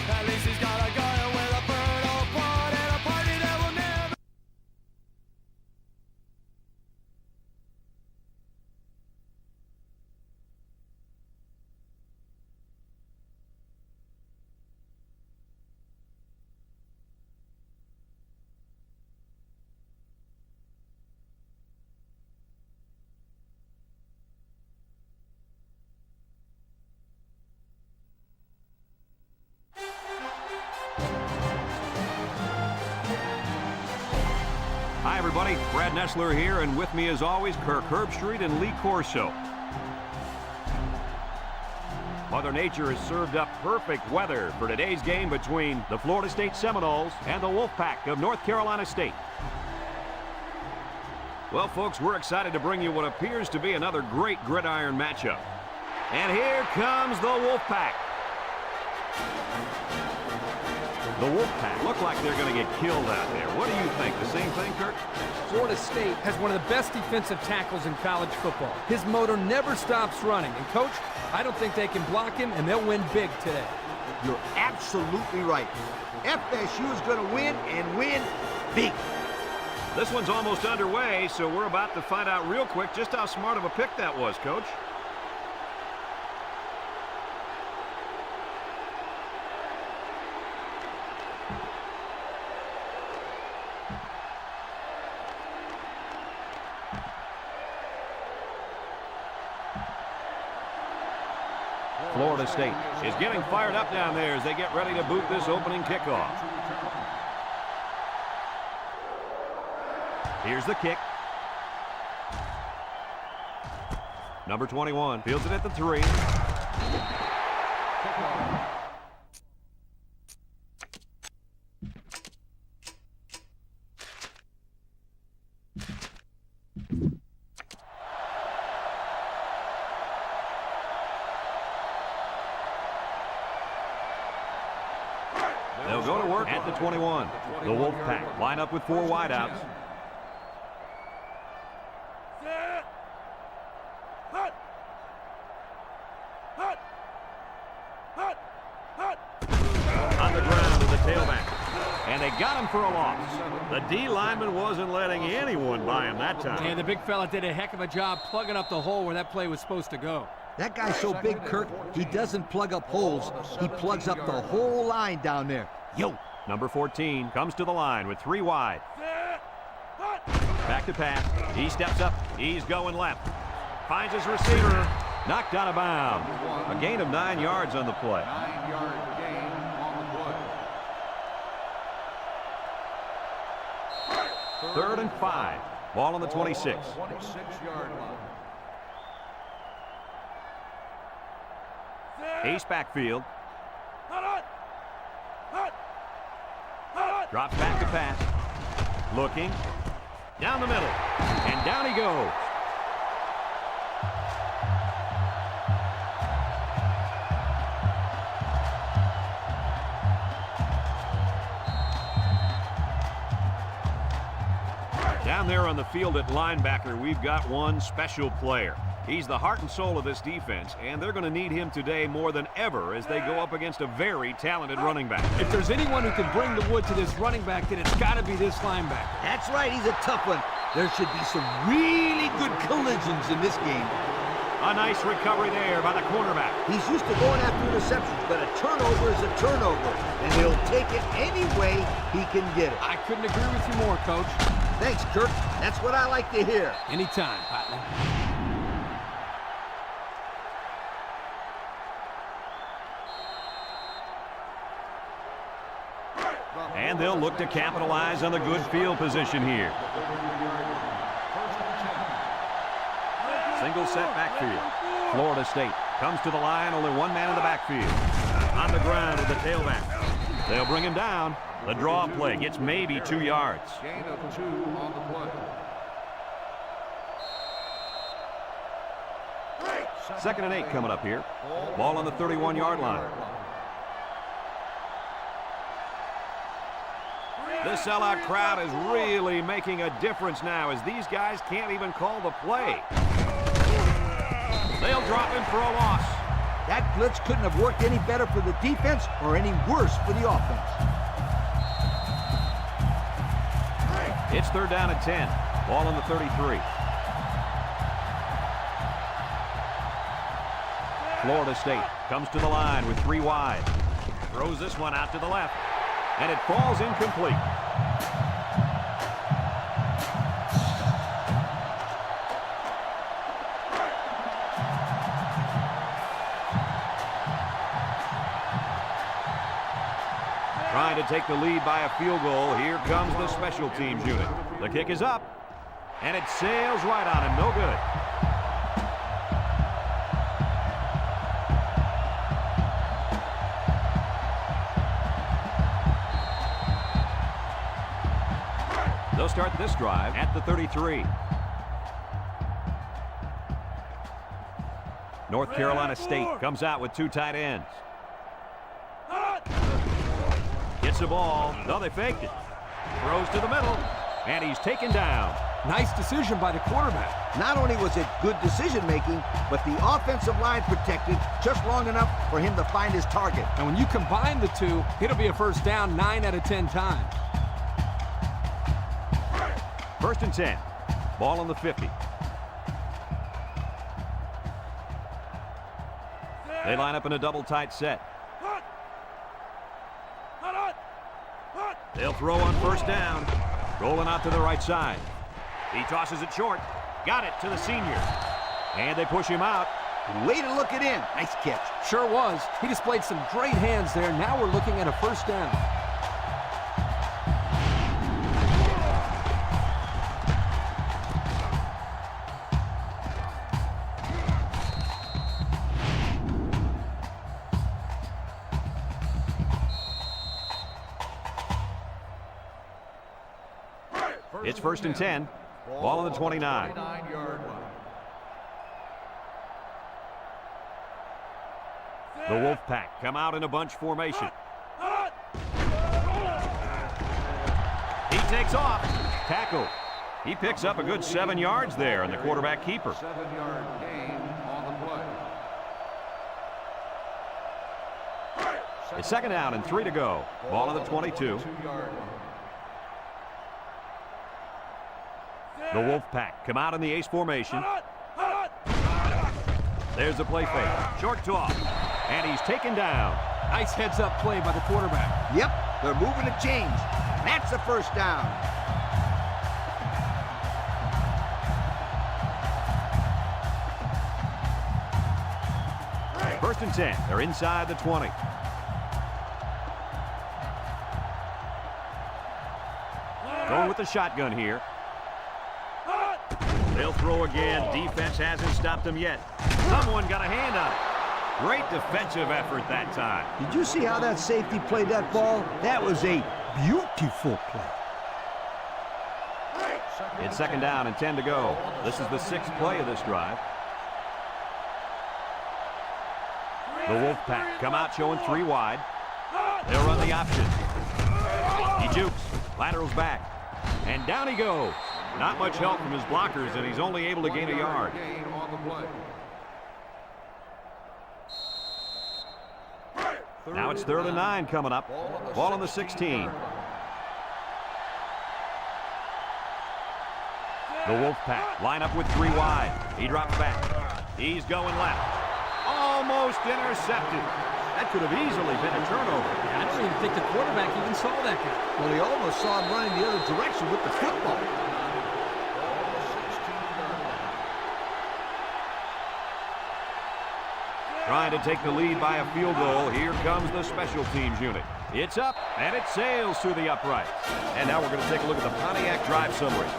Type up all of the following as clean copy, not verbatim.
At least he's got a gun with a fertile plot and a party that will never. Hi, everybody. Brad Nessler here, and with me, as always, Kirk Herbstreit and Lee Corso. Mother Nature has served up perfect weather for today's game between the Florida State Seminoles and the Wolfpack of North Carolina State. Well, folks, we're excited to bring you what appears to be another great gridiron matchup. And here comes the Wolfpack. The Wolfpack look like they're going to get killed out there. What do you think? The same thing, Kirk? Florida State has one of the best defensive tackles in college football. His motor never stops running. And, Coach, I don't think they can block him, and they'll win big today. You're absolutely right. FSU is going to win and win big. This one's almost underway, so we're about to find out real quick just how smart of a pick that was, Coach. Florida State is getting fired up down there as they get ready to boot this opening kickoff. Here's the kick. Number 21 fields it at the 3. They'll go to work at the 21. The Wolfpack line up with 4 wideouts. On the ground to the tailback. And they got him for a loss. The D lineman wasn't letting anyone by him that time. And the big fella did a heck of a job plugging up the hole where that play was supposed to go. That guy's so big, Kirk, he doesn't plug up holes. He plugs up the whole line down there. Yo! Number 14 comes to the line with 3 wide. Back to pass. He steps up. He's going left. Finds his receiver. Knocked out of bounds. A gain of 9 yards on the play. 9-yard gain on the play. 3rd and 5. Ball on the 26. 26-yard line. Ace backfield. Drops back to pass. Looking. Down the middle. And down he goes. Down there on the field at linebacker, we've got one special player. He's the heart and soul of this defense, and they're going to need him today more than ever as they go up against a very talented running back. If there's anyone who can bring the wood to this running back, then it's got to be this linebacker. That's right, he's a tough one. There should be some really good collisions in this game. A nice recovery there by the cornerback. He's used to going after interceptions, but a turnover is a turnover, and he'll take it any way he can get it. I couldn't agree with you more, Coach. Thanks, Kirk. That's what I like to hear. Anytime, partner. And they'll look to capitalize on the good field position here. Single set backfield. Florida State comes to the line, only 1 man in the backfield. On the ground with the tailback. They'll bring him down. The draw play gets maybe 2 yards. Gain of 2 on the play. 2nd and 8 coming up here. Ball on the 31-yard line. This sellout crowd is really making a difference now as these guys can't even call the play. They'll drop him for a loss. That blitz couldn't have worked any better for the defense or any worse for the offense. It's 3rd down and 10. Ball on the 33. Florida State comes to the line with 3 wide. Throws this one out to the left. And it falls incomplete. Trying to take the lead by a field goal. Here comes the special teams unit. The kick is up. And it sails right on him. No good. They'll start this drive at the 33. North Carolina State comes out with 2 tight ends. Gets the ball. No, they faked it. Throws to the middle. And he's taken down. Nice decision by the quarterback. Not only was it good decision-making, but the offensive line protected just long enough for him to find his target. And when you combine the two, it'll be a first down 9 out of 10 times. 1st and 10. Ball on the 50. They line up in a double tight set. They'll throw on 1st down. Rolling out to the right side. He tosses it short. Got it to the senior. And they push him out. Way to look it in. Nice catch. Sure was. He displayed some great hands there. Now we're looking at a first down. It's 1st and 10. Ball on the 29. 29-yard line. The Wolfpack come out in a bunch formation. He takes off. Tackle. He picks up a good 7 yards there, and the quarterback keeper. 7-yard gain on the play. It's 2nd down and 3 to go. Ball on the 22. 2-yard line. The Wolfpack come out in the ace formation. There's the play fake. Short toss. And he's taken down. Nice heads-up play by the quarterback. Yep, they're moving the chains. That's a first down. First and 10. They're inside the 20. Going with the shotgun here. They'll throw again. Defense hasn't stopped them yet. Someone got a hand on it. Great defensive effort that time. Did you see how that safety played that ball? That was a beautiful play. It's 2nd down and 10 to go. This is the 6th play of this drive. The Wolfpack come out showing 3 wide. They'll run the option. He jukes. Laterals back. And down he goes. Not much help from his blockers, and he's only able to gain a yard. Gain on the play. Now it's 3rd and 9 coming up. Ball on the 16. The Wolfpack line up with 3 wide. He drops back. He's going left. Almost intercepted. That could have easily been a turnover. I don't even think the quarterback even saw that guy. Well, he almost saw him running the other direction with the football. Trying to take the lead by a field goal. Here comes the special teams unit. It's up, and it sails through the uprights. And now we're going to take a look at the Pontiac drive summary.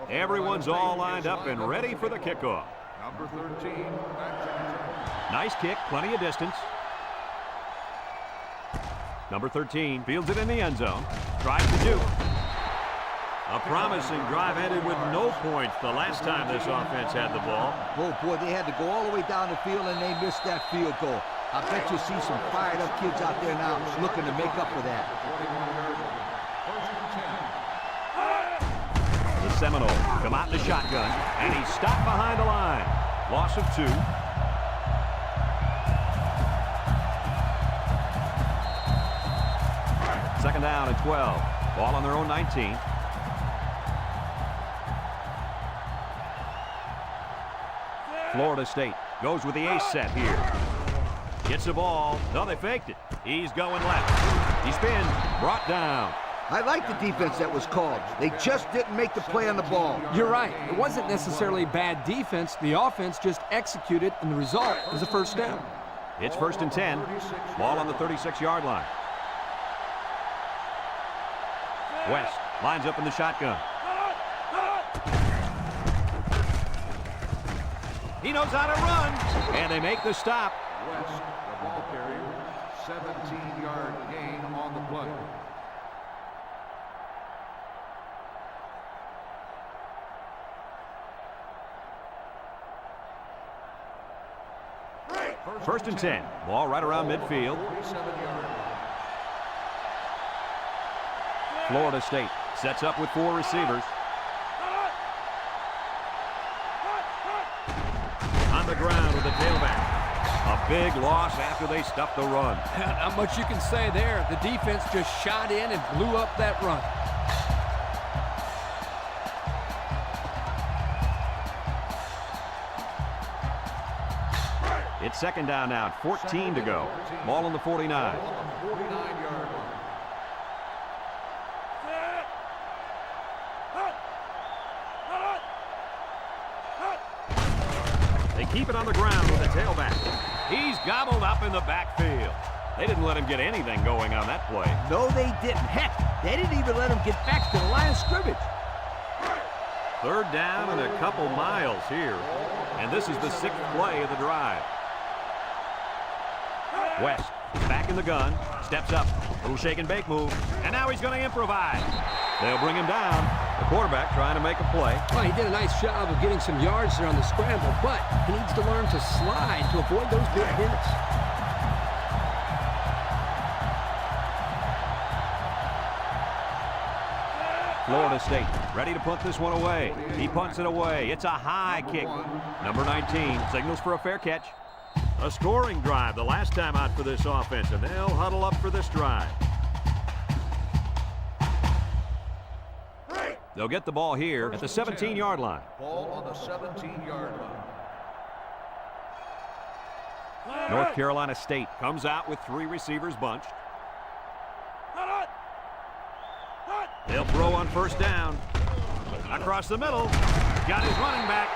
Everyone's all lined up and ready for the kickoff. Number 13, back to control. Nice kick, plenty of distance. Number 13 fields it in the end zone. Tries to do. A promising drive ended with no points the last time this offense had the ball. Oh, boy, they had to go all the way down the field, and they missed that field goal. I bet you see some fired-up kids out there now looking to make up for that. The Seminoles come out in the shotgun, and he's stopped behind the line. Loss of 2. Second down and 12. Ball on their own 19. Florida State goes with the ace set here. Gets the ball. No, they faked it. He's going left. He spins. Brought down. I like the defense that was called. They just didn't make the play on the ball. You're right. It wasn't necessarily bad defense. The offense just executed, and the result is a first down. It's 1st and 10. Ball on the 36-yard line. West lines up in the shotgun. He knows how to run, and they make the stop. West, the ball carrier, 17-yard gain on the play. First and 10. Ball right around midfield. 47-yard. Florida State sets up with 4 receivers. On the ground with the tailback. A big loss after they stuffed the run. Not much you can say there. The defense just shot in and blew up that run. It's second down now, 14 to go. Ball on the 49. 49-yard line. They keep it on the ground with the tailback. He's gobbled up in the backfield. They didn't let him get anything going on that play. No, they didn't. Heck, they didn't even let him get back to the line of scrimmage. Third down and a couple miles here. And this is the 6th play of the drive. West back in the gun, steps up, little shake and bake move, and now he's going to improvise. They'll bring him down. The quarterback trying to make a play. Well, he did a nice job of getting some yards there on the scramble, but he needs to learn to slide to avoid those big hits. Florida State ready to punt this one away. He punts it away. It's a high kick. Number 19 signals for a fair catch. A scoring drive the last time out for this offense, and they'll huddle up for this drive. They'll get the ball here at the 17-yard line. Ball on the 17-yard line. North Carolina State comes out with 3 receivers bunched. They'll throw on first down. Across the middle. Got his running back.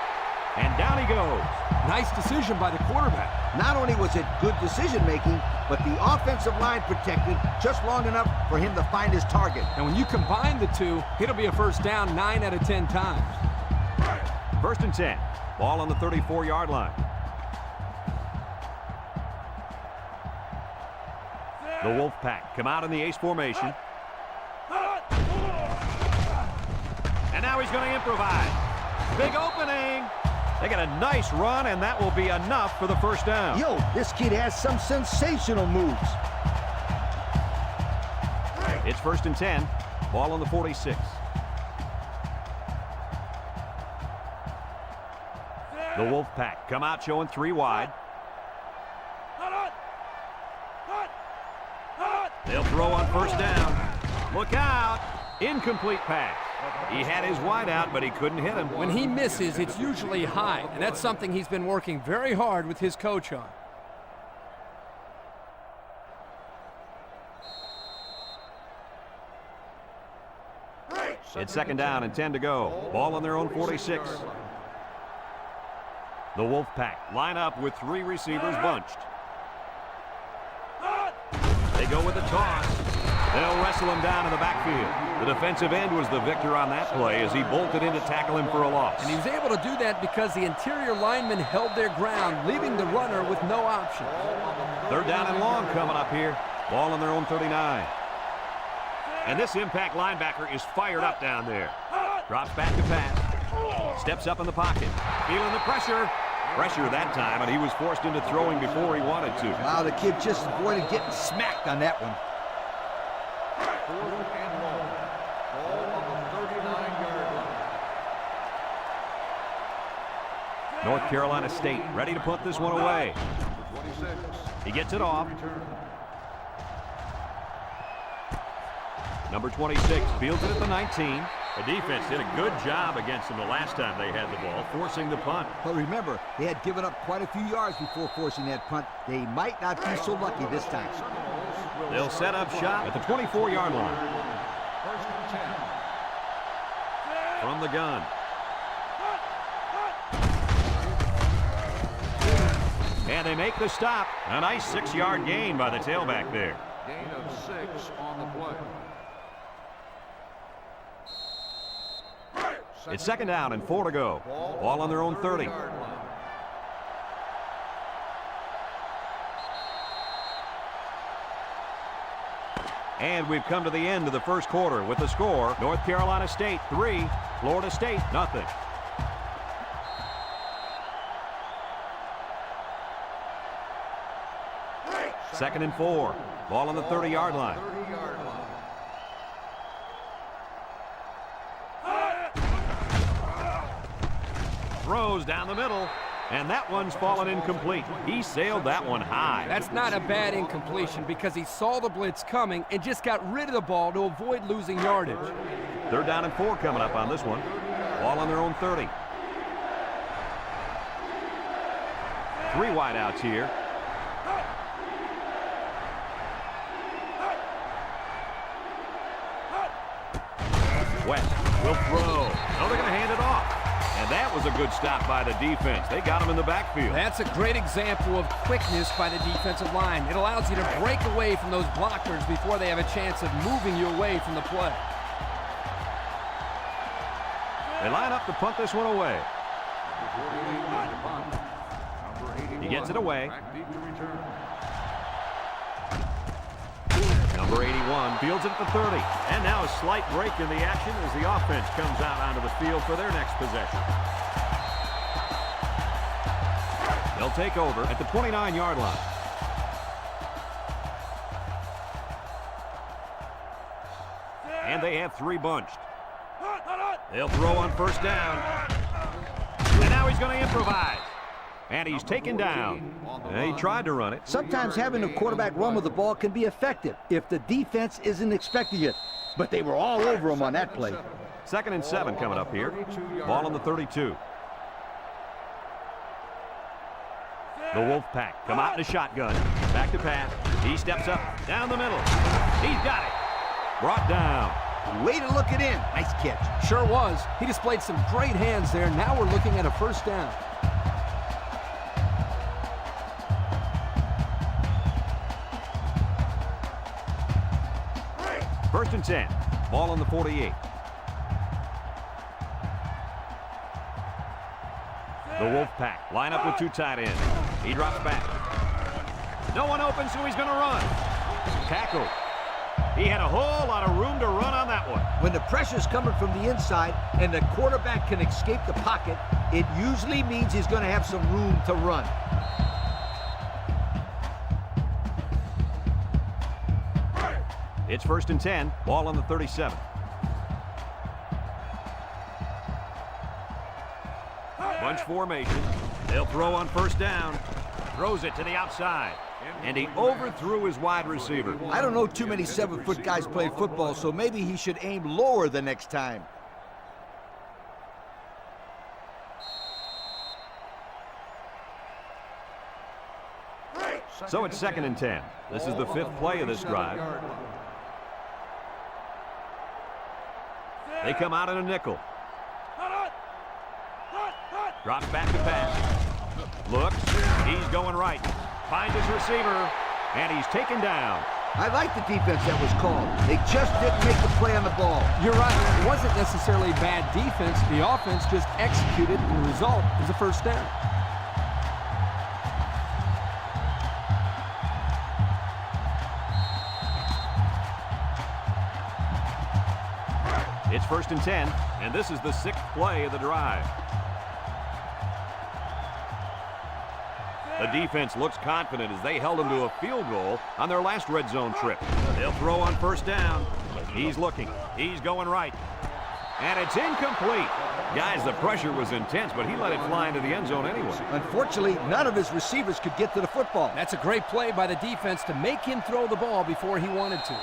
And down he goes. Nice decision by the quarterback. Not only was it good decision-making, but the offensive line protected just long enough for him to find his target. And when you combine the two, it'll be a first down 9 out of 10 times. First and 10. Ball on the 34-yard line. The Wolfpack come out in the ace formation. And now he's going to improvise. Big opening. They got a nice run, and that will be enough for the first down. Yo, this kid has some sensational moves. It's first and 10. Ball on the 46. The Wolfpack come out showing 3 wide. They'll throw on first down. Look out. Incomplete pass. He had his wide out, but he couldn't hit him. When he misses, it's usually high, and that's something he's been working very hard with his coach on. It's second down and 10 to go. Ball on their own 46. The Wolfpack line up with 3 receivers bunched. They go with the toss. They'll wrestle him down in the backfield. The defensive end was the victor on that play as he bolted in to tackle him for a loss. And he was able to do that because the interior linemen held their ground, leaving the runner with no options. Third down and long coming up here. Ball on their own 39. And this impact linebacker is fired up down there. Drops back to pass. Steps up in the pocket. Feeling the pressure. Pressure that time, and he was forced into throwing before he wanted to. Wow, the kid just avoided getting smacked on that one. 4th and long. Ball on the 39-yard line. North Carolina State ready to put this one away. 26. He gets it off. Number 26 fields it at the 19. The defense did a good job against them the last time they had the ball, forcing the punt. But remember, they had given up quite a few yards before forcing that punt. They might not be so lucky this time. They'll set up shop at the 24-yard line. 1st and 10. From the gun. And they make the stop. A nice 6-yard gain by the tailback there. Gain of 6 on the play. It's 2nd down and 4 to go. Ball on their own 30. And we've come to the end of the first quarter with the score: North Carolina State 3, Florida State nothing. Second and 4. Ball on the 30-yard line. 30-yard line. Throws down the middle, and that one's fallen incomplete. He sailed that one high. That's not a bad incompletion because he saw the blitz coming and just got rid of the ball to avoid losing yardage. 3rd down and 4 coming up on this one. Ball on their own 30. 3 wideouts here. West will throw. No, they're going to hand it off. And that was a good stop by the defense. They got him in the backfield. That's a great example of quickness by the defensive line. It allows you to break away from those blockers before they have a chance of moving you away from the play. They line up to punt this one away. He gets it away. Number 81 fields it at the 30. And now a slight break in the action as the offense comes out onto the field for their next possession. They'll take over at the 29-yard line. And they have 3 bunched. They'll throw on 1st down. And now he's going to improvise. And he's taken down. He tried to run it. Sometimes having a quarterback run with the ball can be effective if the defense isn't expecting it. But they were all over him on that play. 2nd and 7 coming up here. Ball on the 32. The Wolfpack come out in a shotgun. Back to pass. He steps up down the middle. He's got it. Brought down. Way to look it in. Nice catch. Sure was. He displayed some great hands there. Now we're looking at a 1st down. First and 10. Ball on the 48. The Wolfpack line up with 2 tight ends. He drops back. No one open, so he's going to run. Tackle. He had a whole lot of room to run on that one. When the pressure's coming from the inside and the quarterback can escape the pocket, it usually means he's going to have some room to run. It's 1st and 10. Ball on the 37. Bunch formation. They'll throw on 1st down. Throws it to the outside. And he overthrew his wide receiver. I don't know too many 7-foot guys play football, so maybe he should aim lower the next time. So it's 2nd and 10. This is the 5th play of this drive. They come out in a nickel. Drops back to pass. Looks. He's going right. Finds his receiver. And he's taken down. I like the defense that was called. They just didn't make the play on the ball. You're right. It wasn't necessarily bad defense. The offense just executed, and the result is a 1st down. It's 1st and 10, and this is the 6th play of the drive. The defense looks confident as they held them to a field goal on their last red zone trip. They'll throw on 1st down. He's looking. He's going right. And it's incomplete. Guys, the pressure was intense, but he let it fly into the end zone anyway. Unfortunately, none of his receivers could get to the football. That's a great play by the defense to make him throw the ball before he wanted to.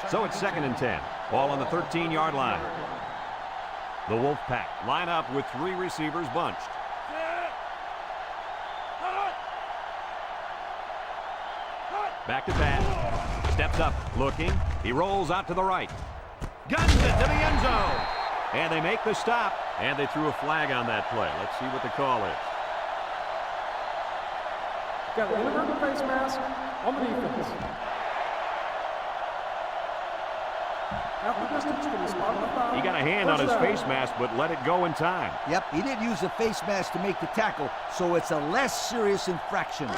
So it's 2nd and 10. Ball on the 13-yard line. The Wolfpack line up with 3 receivers bunched. Back to pass. Steps up, looking. He rolls out to the right. Guns it to the end zone. And they make the stop. And they threw a flag on that play. Let's see what the call is. Got an inadvertent face mask on the defense. After distance to the spot of the foul. He got a hand on his face mask, but let it go in time. Yep, he didn't use the face mask to make the tackle, so it's a less serious infraction.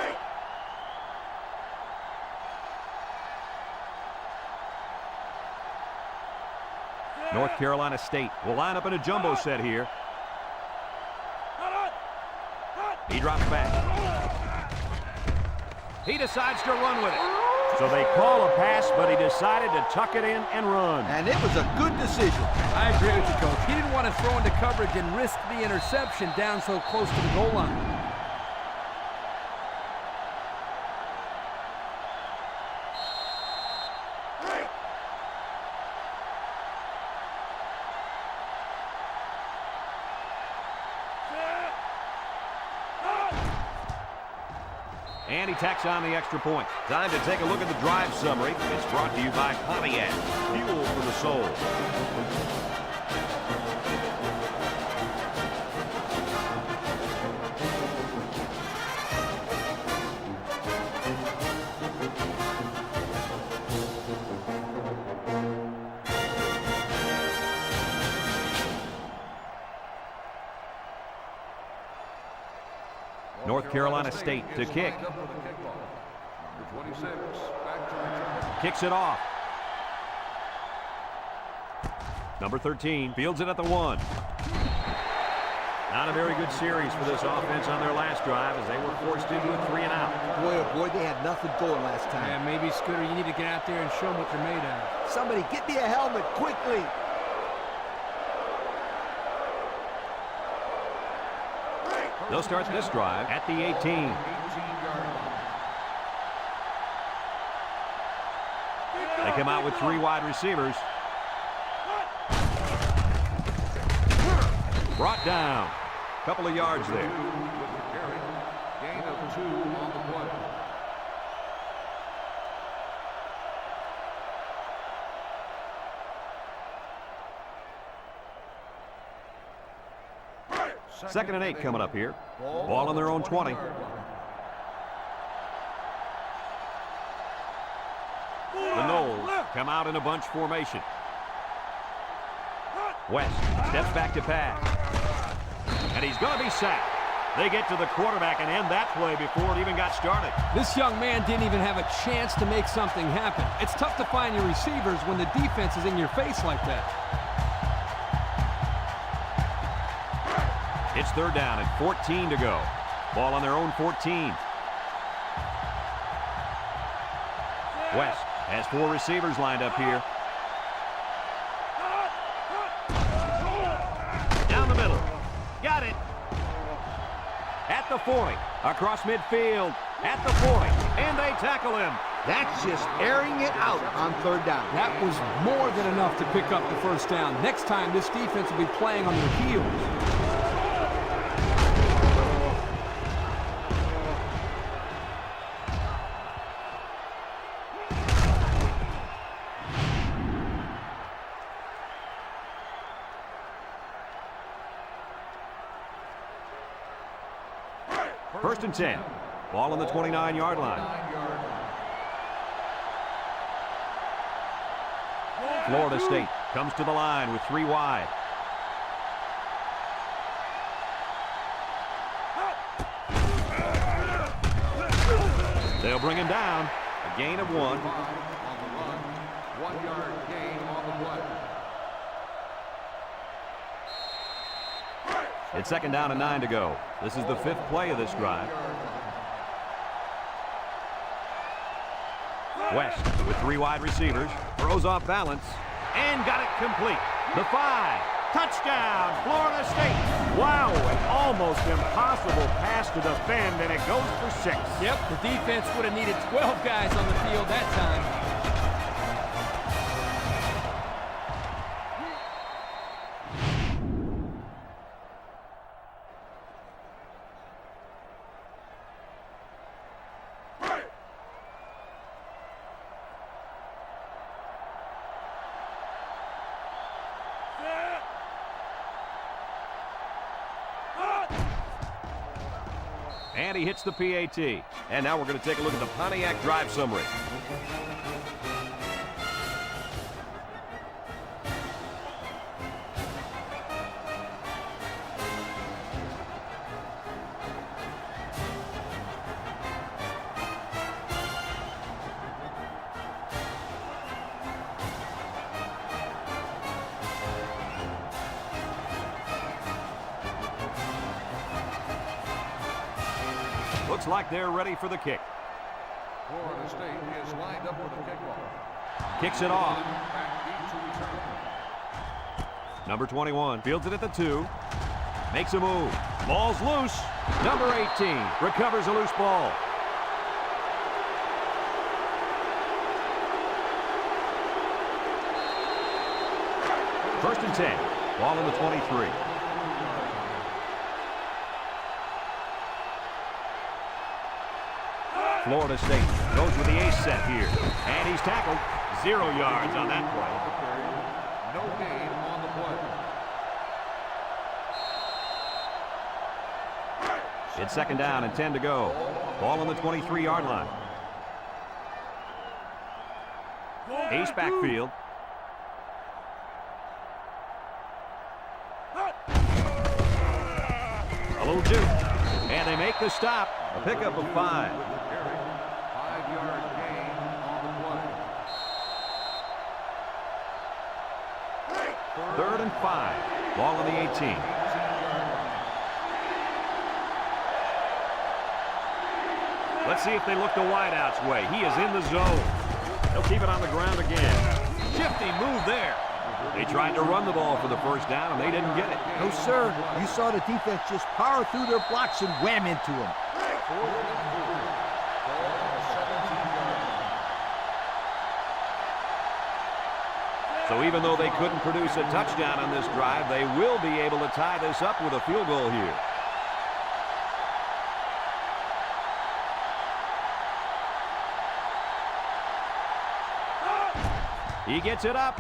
North Carolina State will line up in a jumbo set here. He drops back. He decides to run with it. So they call a pass, but he decided to tuck it in and run. And it was a good decision. I agree with you, Coach. He didn't want to throw into coverage and risk the interception down so close to the goal line. And he tacks on the extra point. Time to take a look at the drive summary. It's brought to you by Pontiac. Fuel for the soul. North Carolina State to kick. Kicks it off. Number 13 fields it at the 1. Not a very good series for this offense on their last drive as they were forced into a 3-and-out. Boy, oh boy, they had nothing going last time. Yeah, maybe, Scooter, you need to get out there and show them what you're made of. Somebody get me a helmet quickly. They'll start this drive at the 18. They come out with 3 wide receivers. Brought down. Couple of yards there. Gain of 2 on the play. Second and 8 coming up here. Ball on their own 20. The Noles come out in a bunch formation. West steps back to pass. And he's going to be sacked. They get to the quarterback and end that play before it even got started. This young man didn't even have a chance to make something happen. It's tough to find your receivers when the defense is in your face like that. It's 3rd down and 14 to go. Ball on their own 14. West has 4 receivers lined up here. Down the middle. Got it. At the 40. Across midfield. At the 40. And they tackle him. That's just airing it out on 3rd down. That was more than enough to pick up the 1st down. Next time, this defense will be playing on their heels. First and 10. Ball on the 29-yard line. Florida State comes to the line with 3 wide. They'll bring him down. A gain of 1. 7-yard gain on the play. It's second down and 9 to go. This is the 5th play of this drive. West with 3 wide receivers, throws off balance, and got it complete. The 5. Touchdown, Florida State. Wow, an almost impossible pass to defend, and it goes for 6. Yep, the defense would have needed 12 guys on the field that time. And he hits the PAT. And now we're going to take a look at the Pontiac drive summary. Looks like they're ready for the kick. Florida State is lined up with a kickoff. Kicks it off. Back deep to return. Number 21 fields it at the 2. Makes a move. Ball's loose. Number 18 recovers a loose ball. First and 10. Ball on the 23. Florida State goes with the ace set here. And he's tackled. 0 yards on that play. No gain on the play. It's second down and 10 to go. Ball on the 23-yard line. Ace backfield. A little juke. And they make the stop. A pickup of 5. 5-yard gain on the play. 3rd and 5. Ball on the 18. Let's see if they look the wideout's way. He is in the zone. They'll keep it on the ground again. Shifty move there. They tried to run the ball for the first down, and they didn't get it. No, sir. You saw the defense just power through their blocks and wham into them. So even though they couldn't produce a touchdown on this drive, they will be able to tie this up with a field goal here. He gets it up.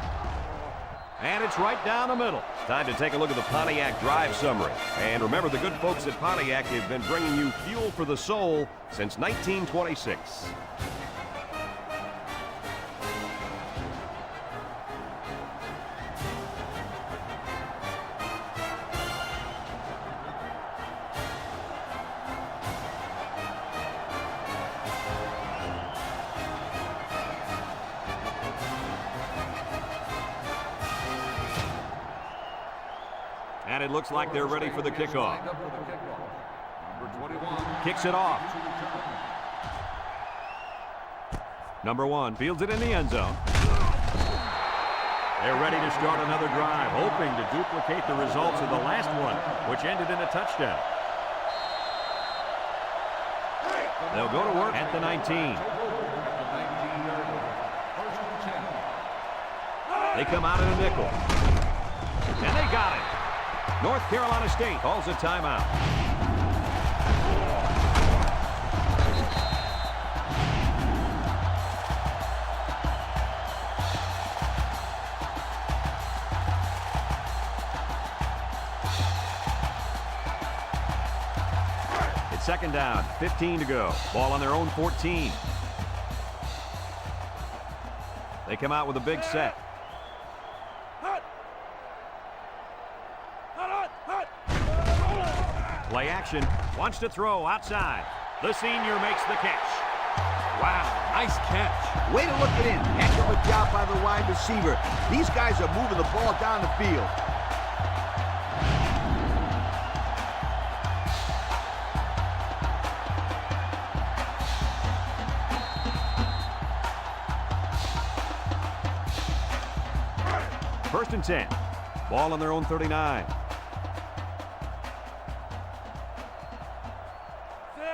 And it's right down the middle. Time to take a look at the Pontiac drive summary. And remember, the good folks at Pontiac have been bringing you fuel for the soul since 1926. And it looks like they're ready for the kickoff. Kicks it off. Number 1 fields it in the end zone. They're ready to start another drive, hoping to duplicate the results of the last one, which ended in a touchdown. They'll go to work at the 19. They come out in a nickel. And they got it. North Carolina State calls a timeout. It's second down, 15 to go. Ball on their own 14. They come out with a big set. Play action. Wants to throw outside. The senior makes the catch. Wow, nice catch. Way to look it in. Heck of a job by the wide receiver. These guys are moving the ball down the field. First and 10. Ball on their own 39.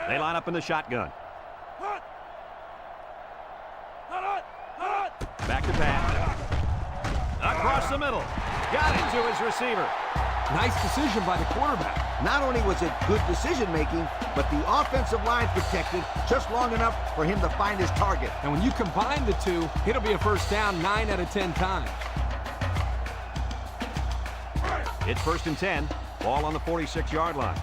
They line up in the shotgun. Back to pass. Across the middle. Got it to his receiver. Nice decision by the quarterback. Not only was it good decision-making, but the offensive line protected just long enough for him to find his target. And when you combine the two, it'll be a first down 9 out of 10 times. It's first and 10. Ball on the 46-yard line.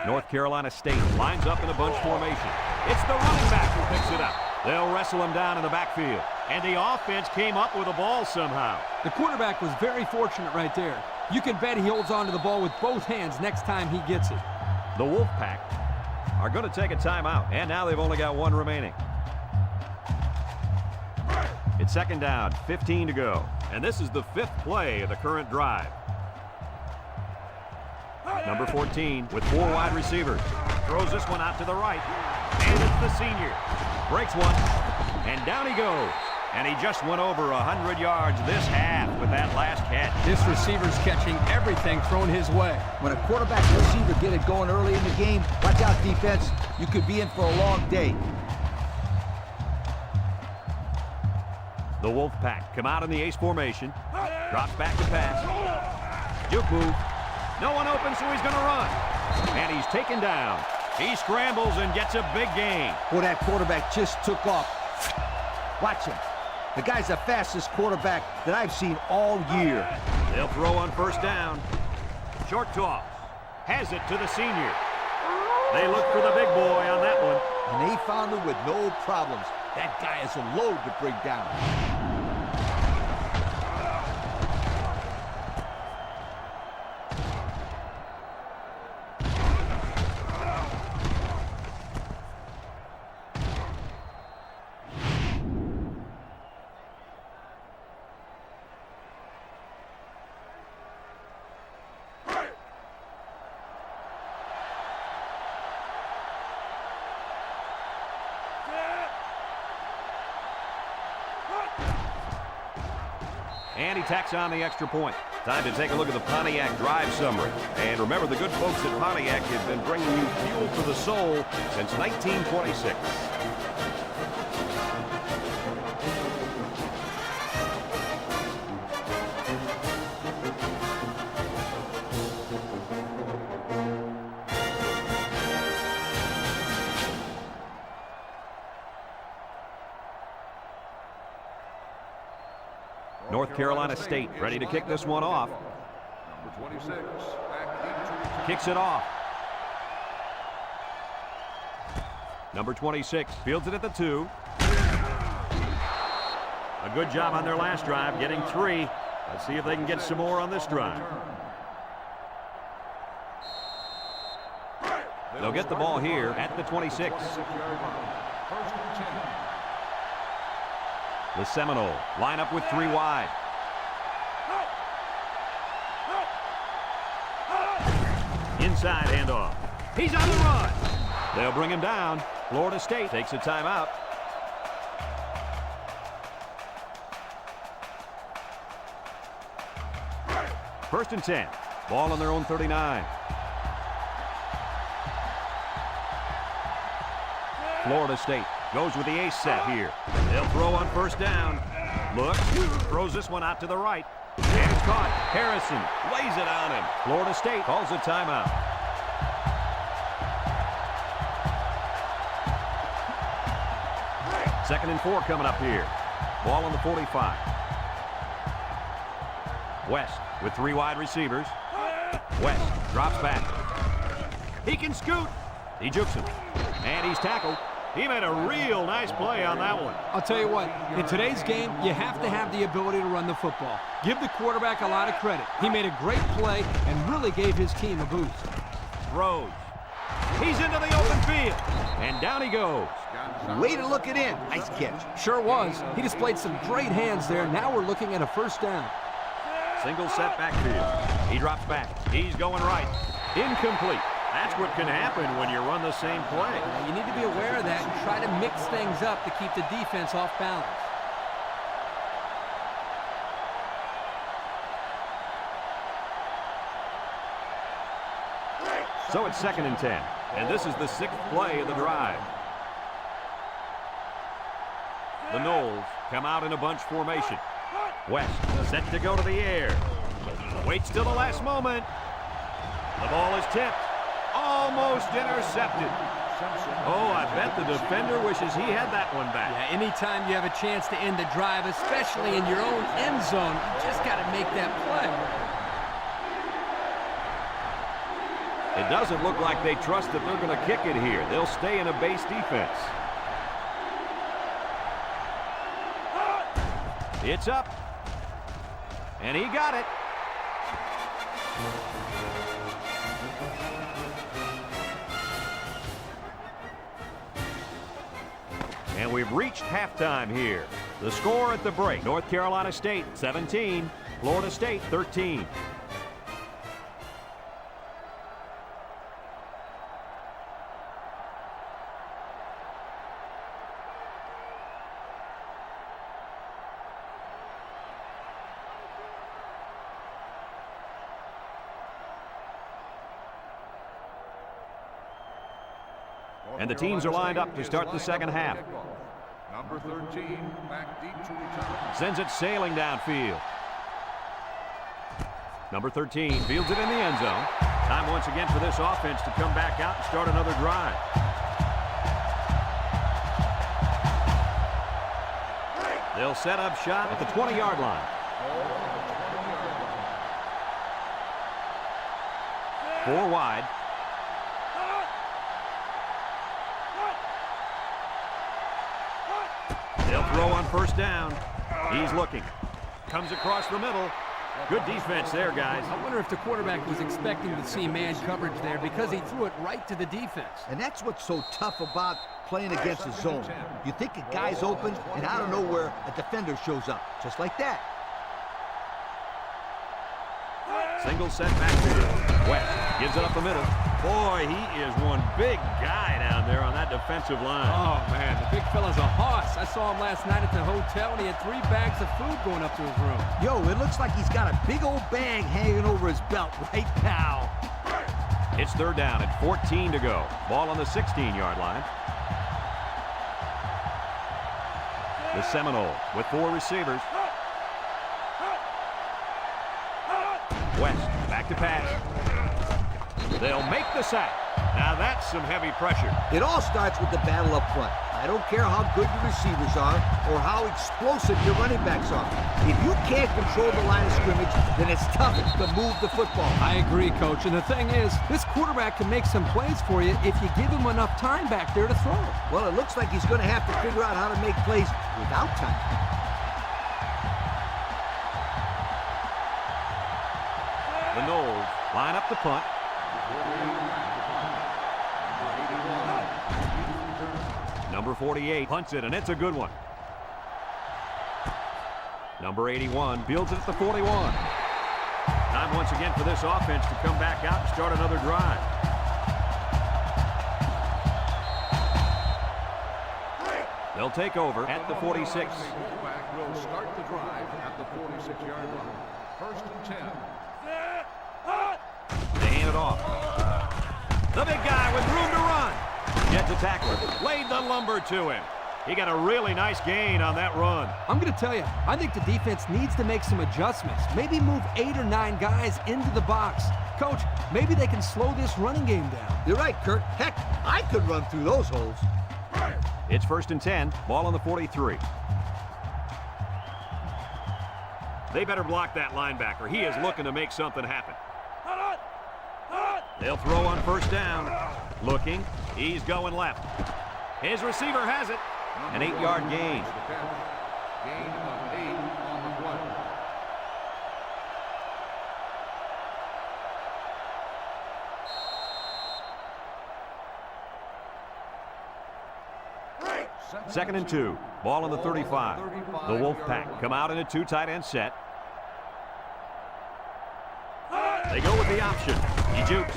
North Carolina State lines up in a bunch formation. It's the running back who picks it up. They'll wrestle him down in the backfield. And the offense came up with the ball somehow. The quarterback was very fortunate right there. You can bet he holds on to the ball with both hands next time he gets it. The Wolfpack are going to take a timeout, and now they've only got one remaining. It's second down, 15 to go. And this is the 5th play of the current drive. Number 14 with 4 wide receivers. Throws this one out to the right. And it's the senior. Breaks one. And down he goes. And he just went over 100 yards this half with that last catch. This receiver's catching everything thrown his way. When a quarterback and receiver get it going early in the game, watch out, defense. You could be in for a long day. The Wolfpack come out in the ace formation. Drops back to pass. Juke move. No one open, so he's going to run. And he's taken down. He scrambles and gets a big gain. Boy, that quarterback just took off. Watch him. The guy's the fastest quarterback that I've seen all year. They'll throw on first down. Short toss. Has it to the senior. They look for the big boy on that one. And they found him with no problems. That guy is a load to bring down. And he tacks on the extra point. Time to take a look at the Pontiac drive summary. And remember, the good folks at Pontiac have been bringing you fuel for the soul since 1926. North Carolina State ready to kick this one off. Number 26, Kicks it off. Number 26 fields it at the 2. A good job on their last drive, getting 3. Let's see if they can get some more on this drive. They'll get the ball here at the 26. The Seminole line up with 3 wide. Inside handoff. He's on the run. They'll bring him down. Florida State takes a timeout. First and 10. Ball on their own 39. Florida State goes with the ace set here. They'll throw on first down. Looks, throws this one out to the right. And it's caught. Harrison lays it on him. Florida State calls a timeout. Second and 4 coming up here. Ball on the 45. West with 3 wide receivers. West drops back. He can scoot. He jukes him. And he's tackled. He made a real nice play on that one. I'll tell you what, in today's game, you have to have the ability to run the football. Give the quarterback a lot of credit. He made a great play and really gave his team a boost. Throws. He's into the open field. And down he goes. Way to look it in. Nice catch. Sure was. He displayed some great hands there. Now we're looking at a first down. Single set backfield. He drops back. He's going right. Incomplete. That's what can happen when you run the same play. You need to be aware of that and try to mix things up to keep the defense off balance. So it's 2nd and 10. And this is the 6th play of the drive. The Noles come out in a bunch formation. West set to go to the air. Waits till the last moment. The ball is tipped. Almost intercepted. Oh, I bet the defender wishes he had that one back. Yeah, anytime you have a chance to end the drive, especially in your own end zone, you just got to make that play. It doesn't look like they trust that they're going to kick it here. They'll stay in a base defense. It's up. And he got it. And we've reached halftime here. The score at the break, North Carolina State 17, Florida State 13. And the teams are lined up to start the second half. Number 13, back deep to return. Sends it sailing downfield. Number 13 fields it in the end zone. Time once again for this offense to come back out and start another drive. They'll set up shop at the 20-yard line. 4 wide. They'll throw on first down. He's looking. Comes across the middle. Good defense there, guys. I wonder if the quarterback was expecting to see man coverage there because he threw it right to the defense. And that's what's so tough about playing against a zone. You think a guy's open, and out of nowhere, a defender shows up. Just like that. Single set backfield. West gives it up the middle. Boy, he is one big guy down there on that defensive line. Oh, man, the big fella's a hoss. I saw him last night at the hotel, and he had 3 bags of food going up to his room. Yo, it looks like he's got a big old bag hanging over his belt right now. It's 3rd down at 14 to go. Ball on the 16-yard line. The Seminoles with 4 receivers. West back to pass. They'll make the sack. Now that's some heavy pressure. It all starts with the battle up front. I don't care how good your receivers are or how explosive your running backs are. If you can't control the line of scrimmage, then it's tough to move the football. I agree, Coach. And the thing is, this quarterback can make some plays for you if you give him enough time back there to throw. Well, it looks like he's going to have to figure out how to make plays without time. The Noles line up the punt. Number 48 punts it, and it's a good one. Number 81 builds it at the 41. Time once again for this offense to come back out and start another drive. They'll take over at the 46. Quarterback will start the drive at the 46-yard line. 1st and 10. They hand it off. The big guy with room to run. Gets a tackler. Laid the lumber to him. He got a really nice gain on that run. I'm going to tell you, I think the defense needs to make some adjustments. Maybe move 8 or 9 guys into the box. Coach, maybe they can slow this running game down. You're right, Kurt. Heck, I could run through those holes. It's 1st and 10. Ball on the 43. They better block that linebacker. He is looking to make something happen. They'll throw on first down. Looking. He's going left. His receiver has it. An 8-yard gain. Gain of 8 on the play. 2nd and 2. Ball on the 35. The Wolfpack come out in a 2 tight end set. They go with the option. He jukes.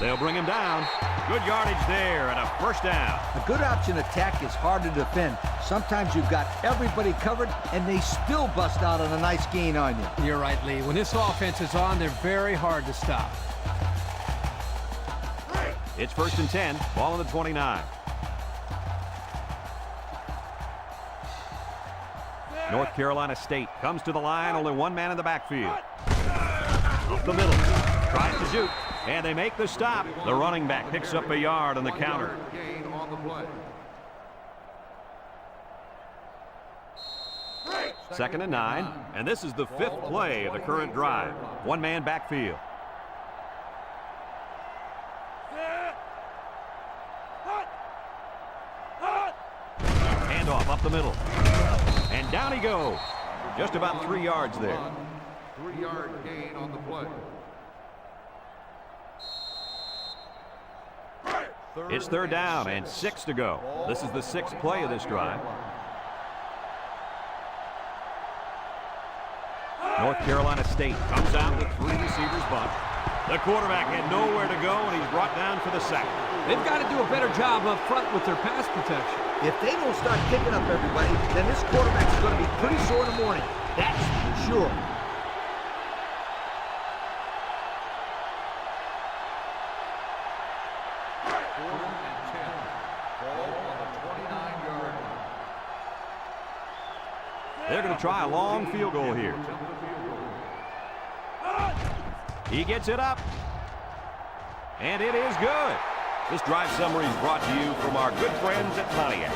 They'll bring him down. Good yardage there and a first down. A good option attack is hard to defend. Sometimes you've got everybody covered, and they still bust out on a nice gain on you. You're right, Lee. When this offense is on, they're very hard to stop. It's 1st and 10. Ball on the 29. North Carolina State comes to the line. Only one man in the backfield. Up the middle. Tries to shoot. And they make the stop. The running back picks up a yard on the counter. Gain on the play. 2nd and 9. And this is the 5th play of the current drive. One man backfield. Handoff up the middle. And down he goes. Just about 3 yards there. 3-yard gain on the play. It's 3rd down and 6 to go. This is the 6th play of this drive. North Carolina State comes out with 3 receivers bunch. The quarterback had nowhere to go, and he's brought down for the sack. They've got to do a better job up front with their pass protection. If they don't start picking up everybody, then this quarterback's going to be pretty sore in the morning. That's for sure. They're going to try a long field goal here. He gets it up. And it is good. This drive summary is brought to you from our good friends at Pontiac.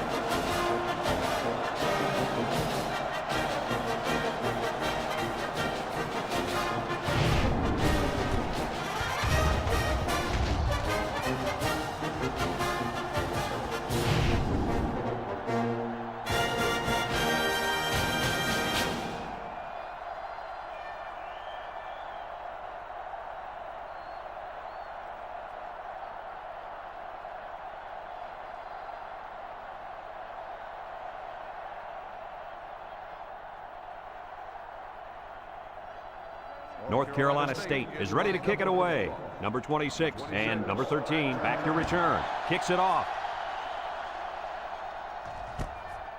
North Carolina State is ready to kick it away. Number 26 and number 13 back to return. Kicks it off.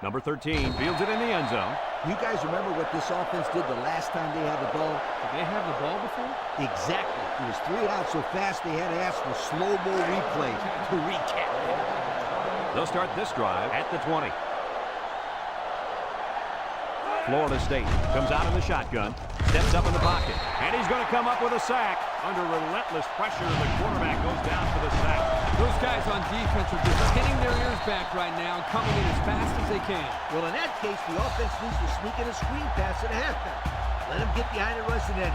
Number 13 fields it in the end zone. You guys remember what this offense did the last time they had the ball? Did they have the ball before? Exactly. It was 3 out so fast they had to ask for slow-mo replay to recap. They'll start this drive at the 20. Florida State comes out in the shotgun, steps up in the pocket, and he's going to come up with a sack. Under relentless pressure, the quarterback goes down for the sack. Those guys on defense are just pinning their ears back right now and coming in as fast as they can. Well, in that case, the offense needs to sneak in a screen pass at a halfback. Let him get behind the rush and then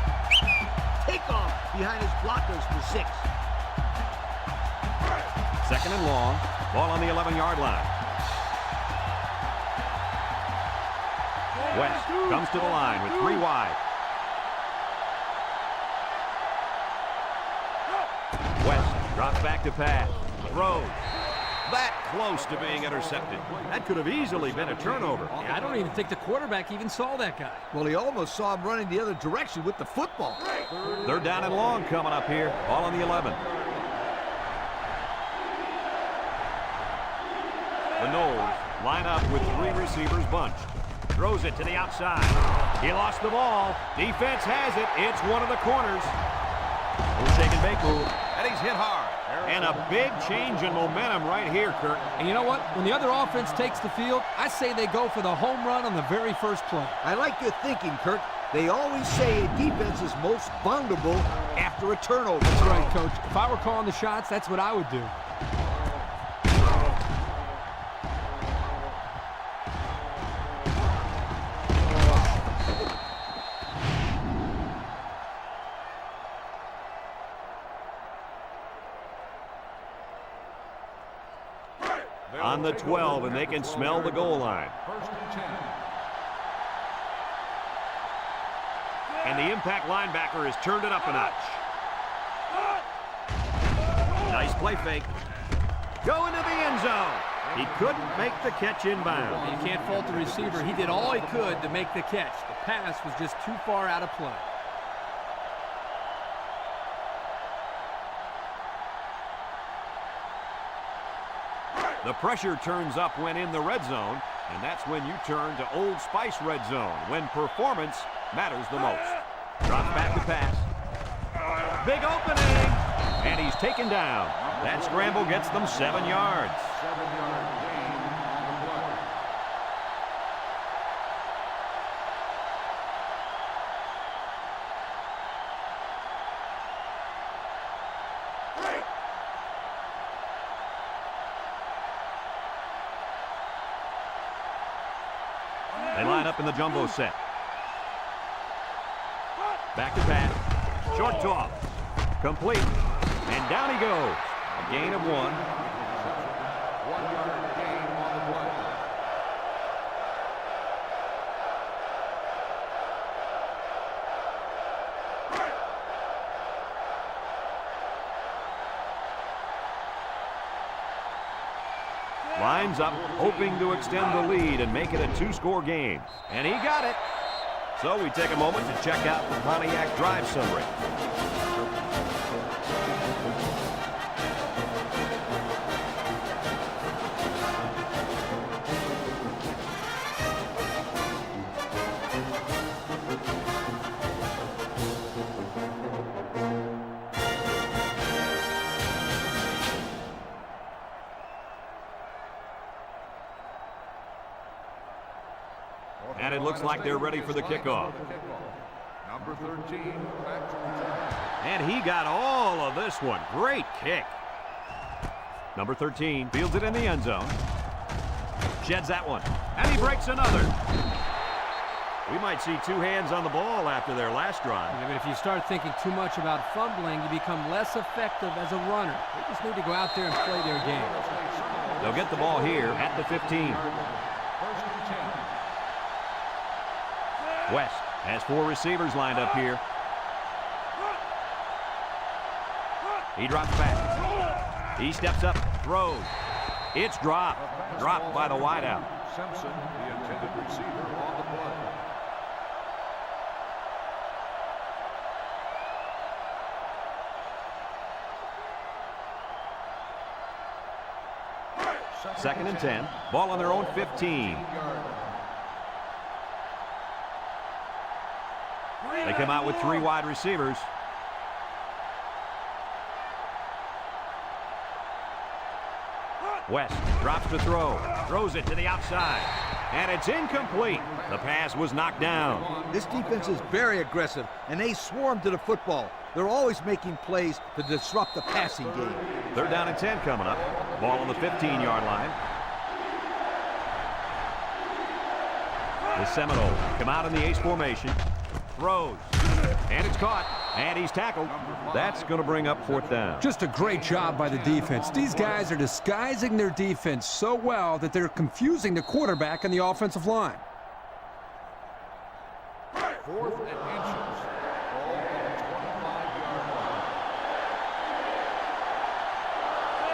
take off behind his blockers for 6. 2nd and long, ball on the 11-yard line. West comes to the line with 3 wide. West drops back to pass. Throws. That close to being intercepted. That could have easily been a turnover. Yeah, I don't even think the quarterback even saw that guy. Well, he almost saw him running the other direction with the football. 3rd down and long coming up here. Ball on the 11. The Noles line up with 3 receivers bunched. Throws it to the outside. He lost the ball. Defense has it. It's one of the corners. Little shake and bake move. And he's hit hard. And a big change in momentum right here, Kirk. And you know what? When the other offense takes the field, I say they go for the home run on the very first play. I like your thinking, Kirk. They always say a defense is most vulnerable after a turnover. That's right, Coach. If I were calling the shots, that's what I would do. On the 12, and they can smell the goal line. 1st and 10. And the impact linebacker has turned it up a notch. Nice play fake. Go into the end zone. He couldn't make the catch inbound. You can't fault the receiver. He did all he could to make the catch. The pass was just too far out of play. The pressure turns up when in the red zone, and that's when you turn to Old Spice red zone, when performance matters the most. Drops back to pass. Big opening, and he's taken down. That scramble gets them 7 yards. 7-yard gain on the play. They line up in the jumbo set. Back to pass. Short toss. Complete. And down he goes. A gain of 1. 1-yard gain on the play. Lines up, hoping to extend the lead and make it a 2-score game. And he got it. So we take a moment to check out the Pontiac drive summary. And it looks like they're ready for the kickoff. Number 13, back to return. And he got all of this one. Great kick. Number 13 fields it in the end zone. Sheds that one. And he breaks another. We might see 2 hands on the ball after their last drive. Yeah, but if you start thinking too much about fumbling, you become less effective as a runner. They just need to go out there and play their game. They'll get the ball here at the 15. First and 10. West has 4 receivers lined up here. He drops back. He steps up, throws. It's dropped. Dropped by the wideout. Simpson, the intended receiver, on the play. Second and 10. Ball on their own 15. They come out with 3 wide receivers. West drops to throw. Throws it to the outside. And it's incomplete. The pass was knocked down. This defense is very aggressive, and they swarm to the football. They're always making plays to disrupt the passing game. Third down and 10 coming up. Ball on the 15-yard line. The Seminoles come out in the ace formation. Throws. And it's caught. And he's tackled. That's going to bring up 4th down. Just a great job by the defense. These guys are disguising their defense so well that they're confusing the quarterback and the offensive line. 4th and inches.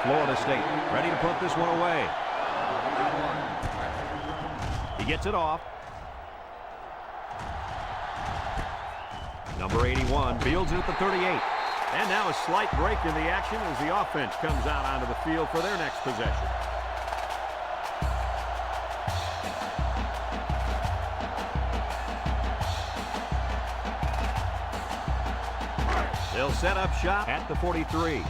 Ball on the 25-yard line. Florida State ready to put this one away. He gets it off. Number 81 fields it at the 38. And now a slight break in the action as the offense comes out onto the field for their next possession. They'll set up shop at the 43.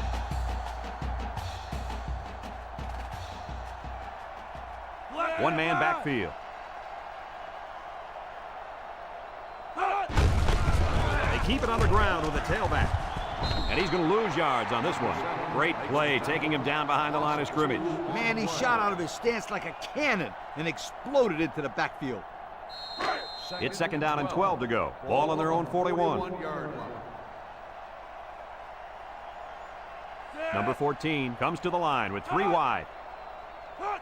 One-man backfield. Keep it on the ground with a tailback. And he's going to lose yards on this one. Great play, taking him down behind the line of scrimmage. Man, he shot out of his stance like a cannon and exploded into the backfield. It's 2nd down and 12 to go. Ball on their own 41. 41-yard line. Number 14 comes to the line with 3 wide.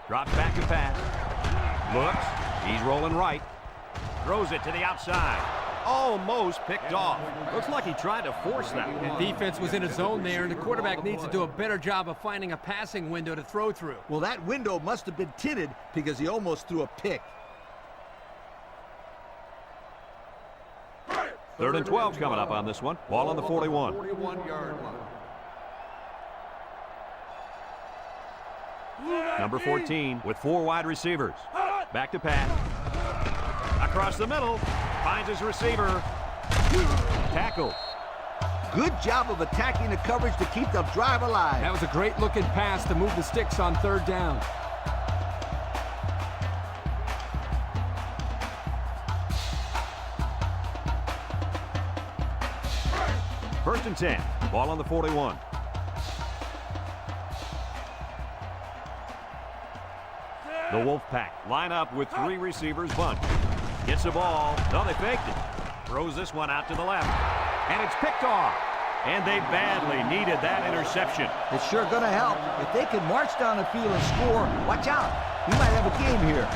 Drops back to pass. Looks. He's rolling right. Throws it to the outside. almost picked off. Looks like he tried to force that one. The defense was in a zone there, and the quarterback needs to do a better job of finding a passing window to throw through. Well, that window must have been tinted because he almost threw a pick. 3rd and 12 coming up on this one. Ball on the 41. 41-yard line. Number 14 with 4 wide receivers. Back to pass. Across the middle. Finds his receiver. Tackle. Good job of attacking the coverage to keep the drive alive. That was a great looking pass to move the sticks on 3rd down. First and 10. Ball on the 41. The Wolfpack line up with 3 receivers bunt. Gets the ball. No, they faked it. Throws this one out to the left. And it's picked off. And they badly needed that interception. It's sure going to help. If they can march down the field and score, watch out. We might have a game here.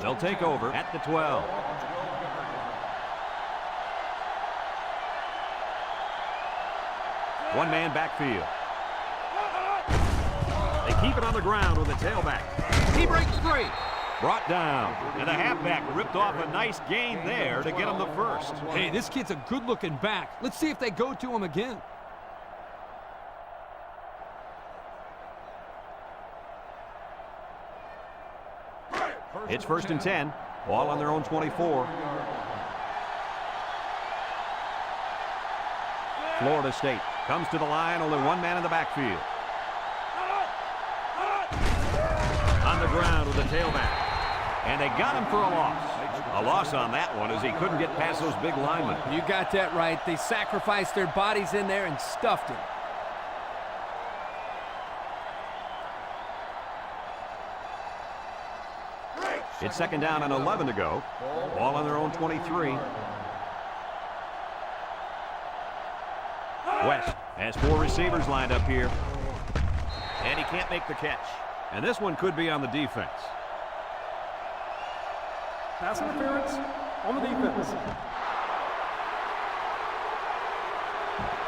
They'll take over at the 12. One-man backfield. They keep it on the ground with the tailback. He breaks free. Brought down. And the halfback ripped off a nice gain there to get him the first. Hey, this kid's a good-looking back. Let's see if they go to him again. It's 1st and 10. Ball on their own 24. Florida State comes to the line, only one man in the backfield. On the ground with the tailback. And they got him for a loss. A loss on that one as he couldn't get past those big linemen. You got that right. They sacrificed their bodies in there and stuffed him. It's 2nd down and 11 to go. Ball on their own 23. West has 4 receivers lined up here. And he can't make the catch. And this one could be on the defense. Pass interference on the defense.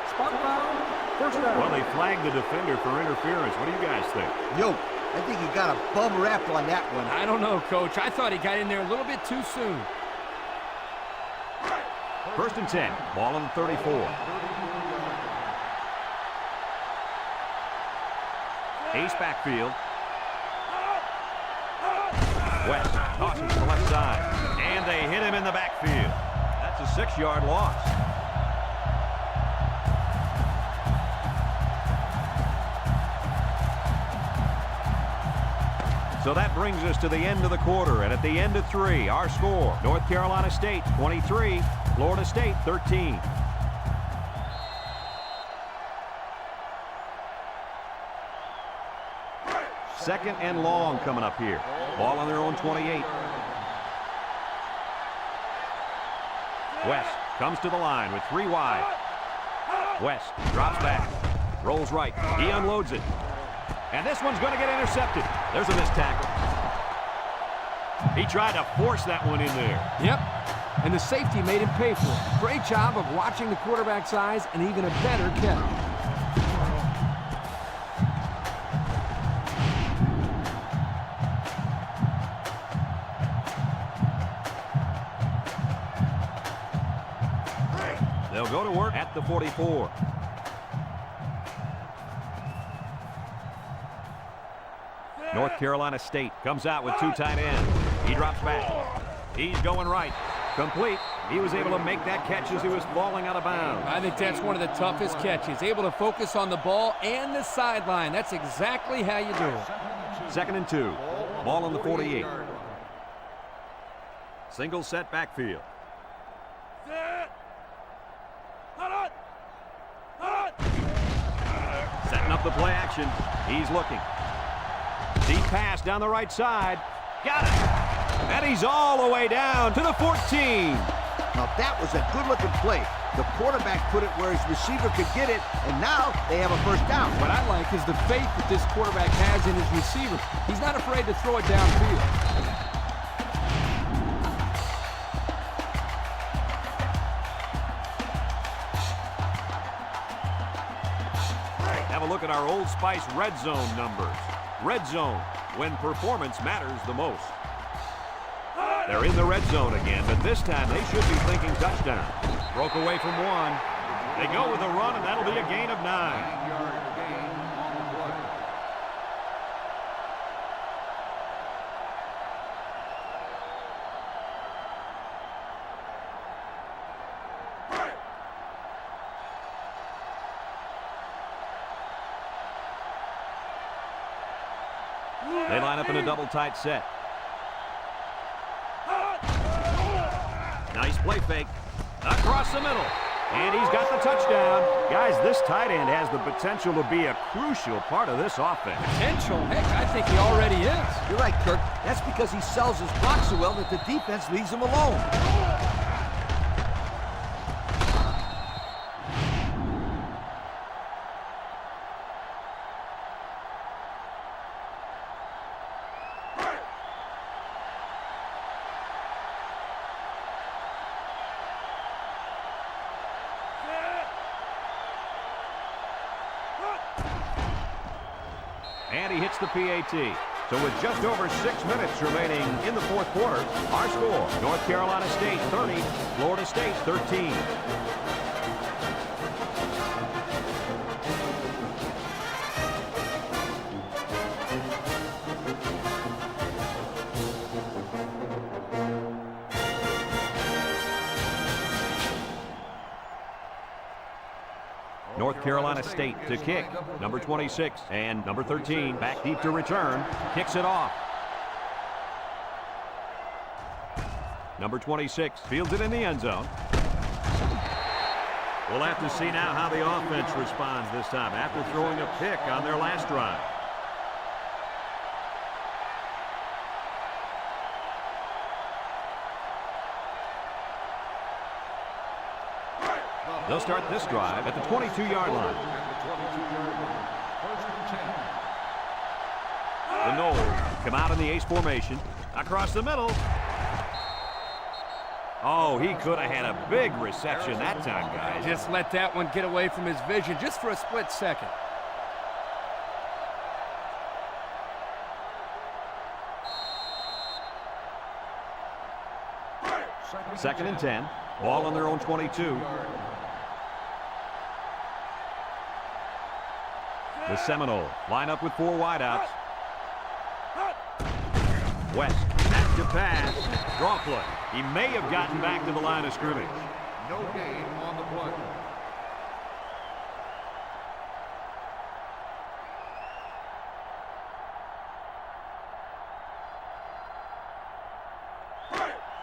Spot foul, 1st down. Well, they flagged the defender for interference. What do you guys think? Yo, I think he got a bum rap on that one. I don't know, Coach. I thought he got in there a little bit too soon. 1st and 10. Ball on the 34. Ace backfield. West tosses to the left side. And they hit him in the backfield. That's a 6-yard loss. So that brings us to the end of the quarter, and at the end of 3, our score, North Carolina State 23, Florida State 13. Second and long coming up here. Ball on their own 28. West comes to the line with 3 wide. West drops back, rolls right, he unloads it. And this one's going to get intercepted. There's a missed tackle. He tried to force that one in there. Yep, and the safety made him pay for it. Great job of watching the quarterback's eyes and even a better catch. They'll go to work at the 44. North Carolina State comes out with 2 tight ends. He drops back. He's going right. Complete. He was able to make that catch as he was falling out of bounds. I think that's one of the toughest catches. Able to focus on the ball and the sideline. That's exactly how you do it. 2nd and 2. Ball on the 48. Single set backfield. Setting up the play action. He's looking. Deep pass down the right side. Got it. And he's all the way down to the 14. Now that was a good-looking play. The quarterback put it where his receiver could get it, and now they have a first down. What I like is the faith that this quarterback has in his receiver. He's not afraid to throw it downfield. Have a look at our Old Spice red zone numbers. Red zone, when performance matters the most. They're in the red zone again, but this time they should be thinking touchdown. Broke away from one. They go with a run, and that'll be a gain of 9. 9-yard gain on the play. They line up in a double tight set. Nice play fake. Across the middle. And he's got the touchdown. Guys, this tight end has the potential to be a crucial part of this offense. Potential? Heck, I think he already is. You're right, Kirk. That's because he sells his block so well that the defense leaves him alone. And he hits the PAT. So with just over 6 minutes remaining in the fourth quarter, our score, North Carolina State 30, Florida State 13. North Carolina State to kick. Number 26 and number 13 back deep to return. Kicks it off. Number 26 fields it in the end zone. We'll have to see now how the offense responds this time after throwing a pick on their last drive. They'll start this drive at the 22-yard line. The Noles come out in the ace formation. Across the middle. Oh, he could have had a big reception that time, guys. Just let that one get away from his vision just for a split second. Second and 10. Ball on their own 22. The Seminoles line up with 4 wideouts. West, back to pass. Draw play. He may have gotten back to the line of scrimmage. No gain on the play.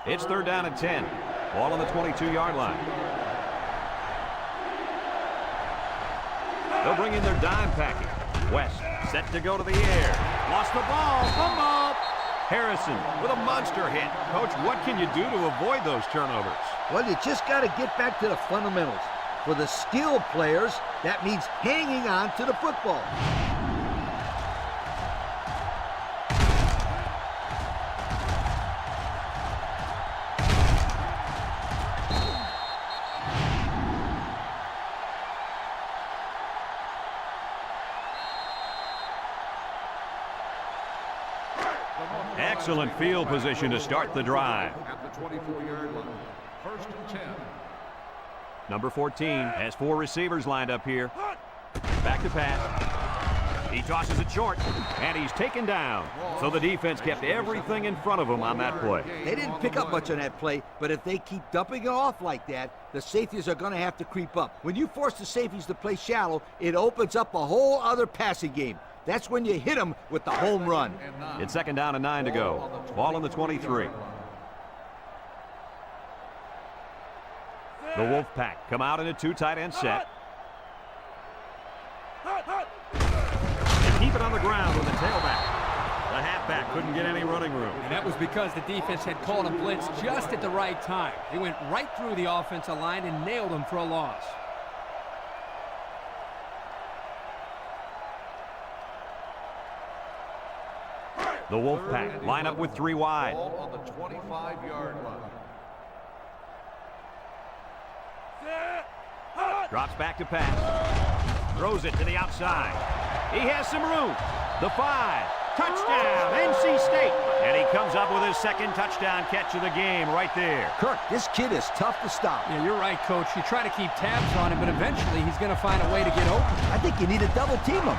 It's third down and 10. Ball on the 22-yard line. They'll bring in their dime package. West set to go to the air. Lost the ball. Fumble. Harrison with a monster hit. Coach, what can you do to avoid those turnovers? Well, you just got to get back to the fundamentals. For the skilled players, that means hanging on to the football. Excellent field position to start the drive. At the 24-yard line. First and 10. Number 14 has 4 receivers lined up here. Back to pass. He tosses it short, and he's taken down. So the defense kept everything in front of him on that play. They didn't pick up much on that play, but if they keep dumping it off like that, the safeties are going to have to creep up. When you force the safeties to play shallow, it opens up a whole other passing game. That's when you hit them with the home run. It's second down and 9 to go. Ball on the 23. The Wolfpack come out in a 2 tight end set. And keep it on the ground with the tailback. The halfback halfback couldn't get any running room. And that was because the defense had called a blitz just at the right time. They went right through the offensive line and nailed him for a loss. The Wolfpack line up with 3 wide. Ball on the 25-yard line. Drops back to pass. Throws it to the outside. He has some room. The 5. Touchdown, NC State. And he comes up with his second touchdown catch of the game right there. Kirk, this kid is tough to stop. Yeah, you're right, Coach. You try to keep tabs on him, but eventually he's going to find a way to get open. I think you need to double team him.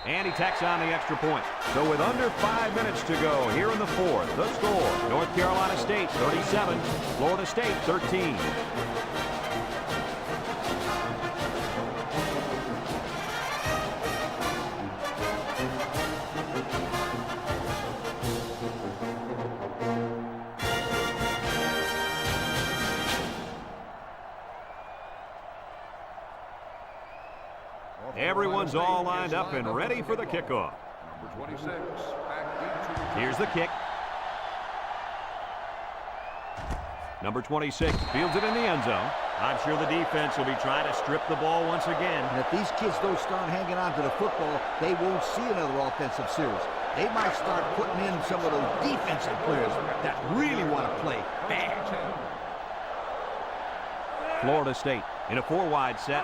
And he tacks on the extra point. So with under 5 minutes to go here in the 4th, the score, North Carolina State 37, Florida State 13. Everyone's all lined up and ready for the kickoff. Number 26, back into Here's the kick. Number 26 fields it in the end zone. I'm sure the defense will be trying to strip the ball once again. And if these kids don't start hanging on to the football, they won't see another offensive series. They might start putting in some of those defensive players that really want to play bad. Florida State in a 4-wide set.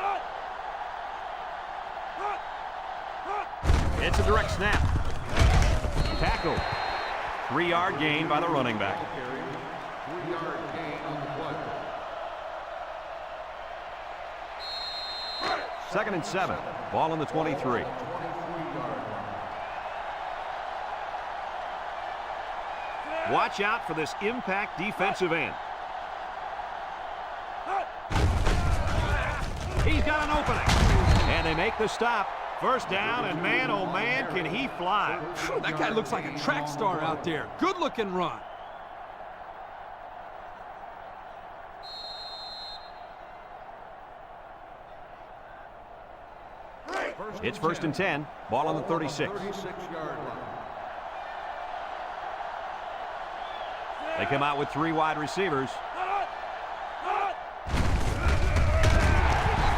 It's a direct snap. Tackle. 3-yard gain by the running back. 3-yard gain on the play. 2nd and 7. Ball on the 23. 23-yard line. Watch out for this impact defensive end. He's got an opening. And they make the stop. First down, and man, oh man, can he fly. That guy looks like a track star out there. Good-looking run. It's 1st and 10. Ball on the 36. 36-yard line. They come out with 3 wide receivers.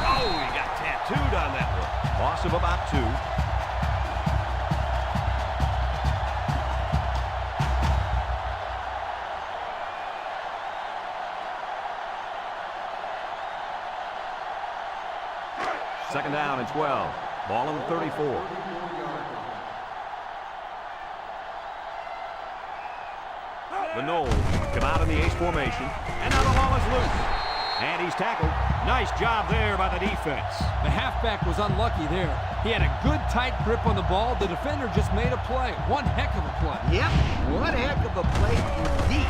Oh, he got tattooed on that one. Loss of about 2. Second down and 12. Ball on the 34. The Noles come out in the ace formation, and now the ball is loose. And he's tackled. Nice job there by the defense. The halfback was unlucky there. He had a good tight grip on the ball. The defender just made a play. One heck of a play. Yep, one heck of a play indeed.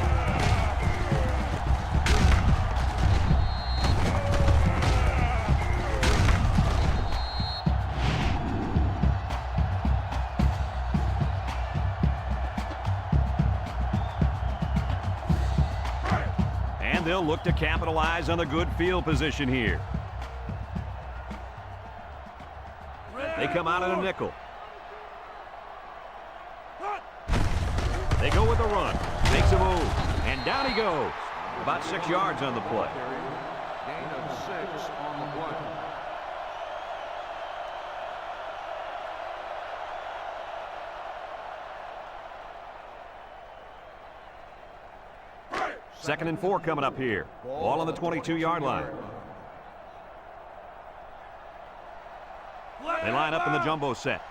And they'll look to capitalize on the good field position here. They come out in a nickel. They go with a run. Makes a move. And down he goes. About 6 yards on the play. Gain of 6 on the play. Second and 4 coming up here. Ball on the 22-yard line. They line up in the jumbo set.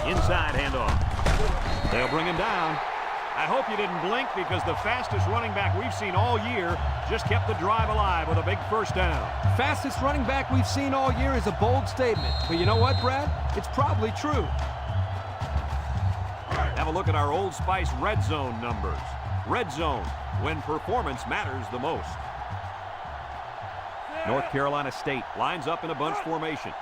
Inside handoff. They'll bring him down. I hope you didn't blink because the fastest running back we've seen all year just kept the drive alive with a big first down. Fastest running back we've seen all year is a bold statement. But you know what, Brad? It's probably true. Have a look at our Old Spice red zone numbers. Red zone, when performance matters the most. North Carolina State lines up in a bunch formation.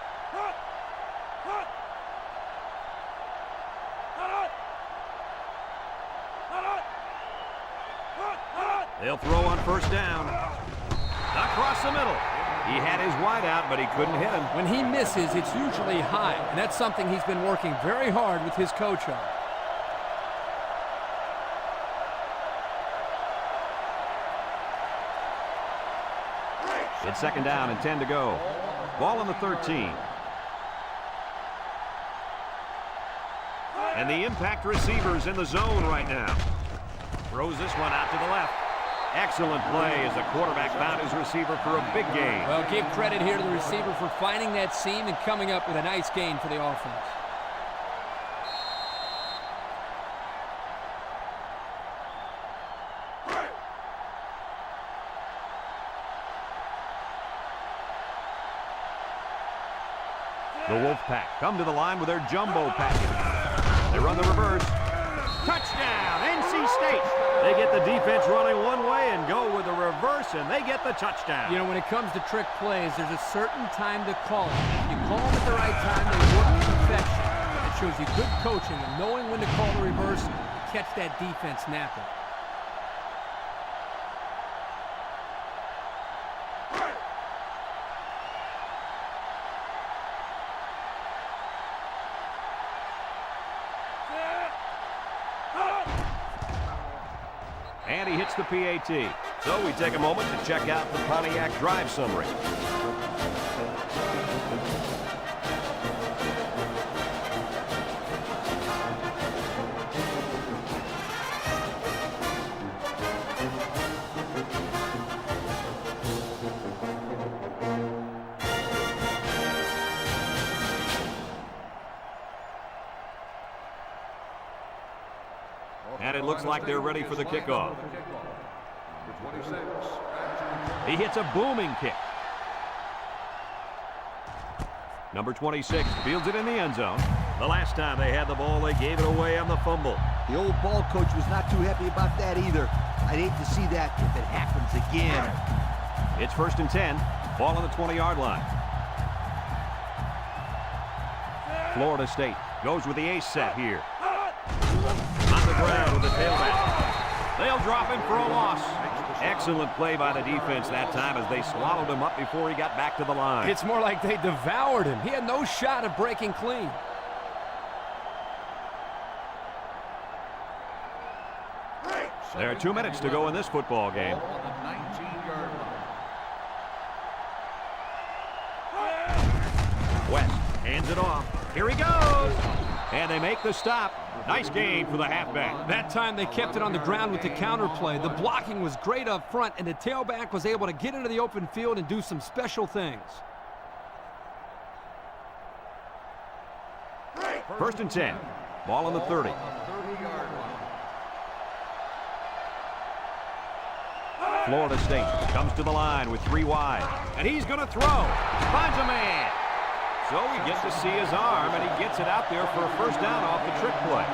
They'll throw on first down. Across the middle. He had his wide out, but he couldn't hit him. When he misses, it's usually high, and that's something he's been working very hard with his coach on. It's second down and 10 to go. Ball on the 13. And the impact receiver's in the zone right now. Throws this one out to the left. Excellent play as the quarterback found his receiver for a big gain. Well, give credit here to the receiver for finding that seam and coming up with a nice gain for the offense. The Wolfpack come to the line with their jumbo package. They run the reverse. Touchdown, NC State. They get the defense running one way and go with the reverse, and they get the touchdown. You know, when it comes to trick plays, there's a certain time to call them. If you call them at the right time, they work to perfection. It shows you good coaching and knowing when to call the reverse and catch that defense napping. And he hits the PAT. So we take a moment to check out the Pontiac drive summary. And it looks like they're ready for the kickoff. He hits a booming kick. Number 26 fields it in the end zone. The last time they had the ball, they gave it away on the fumble. The old ball coach was not too happy about that either. I'd hate to see that if it happens again. It's first and 10. Ball on the 20-yard line. Florida State goes with the ace set here. On the ground with the tailback. They'll drop him for a loss. Excellent play by the defense that time as they swallowed him up before he got back to the line. It's more like they devoured him. He had no shot of breaking clean. There are 2 minutes to go in this football game. West hands it off. Here he goes. And they make the stop. Nice gain for the halfback. That time they kept it on the ground with the counter play. The blocking was great up front, and the tailback was able to get into the open field and do some special things. First and 10. Ball on the 30. Florida State comes to the line with 3 wide. And he's going to throw. Finds a man. So we get to see his arm, and he gets it out there for a first down off the trick play.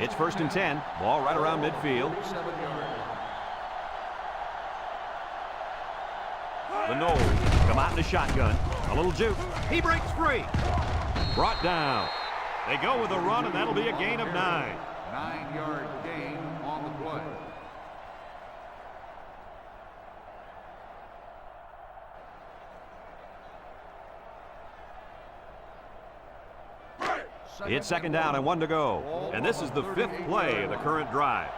It's first and 10. Ball right around midfield. The Noles come out in the shotgun. A little juke. He breaks free. Brought down. They go with a run, and that'll be a gain of 9. 9-yard gain on the play. It's second down and 1 to go. And this is the 5th play of the current drive.